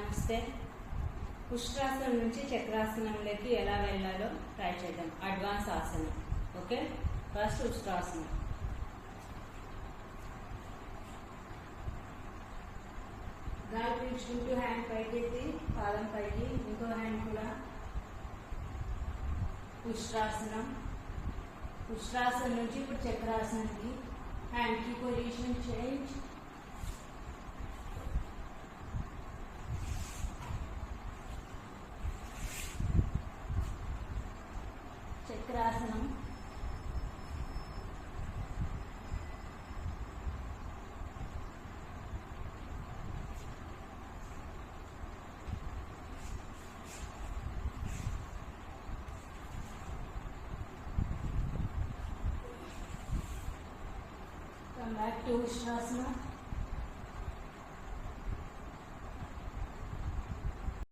నమస్తే. ఉష్ట్రాసనం నుంచి చక్రాసనంలోకి ఎలా వెళ్ళాలో ట్రై చేద్దాం. అడ్వాన్స్ ఆసనం. ఓకే, ఫస్ట్ ఉష్ట్రాసనం. గాలి పీల్చుకుంటూ హ్యాండ్ పైకి ఎత్తి పాదం పైకి, ఇంకో హ్యాండ్ కూడా ఉష్ట్రాసనం. ఉష్ట్రాసనం నుంచి ఇప్పుడు చక్రాసనానికి. హ్యాండ్ కి పొజిషన్ చేంజ్. చక్రాసనం. Come back to Ustrasana.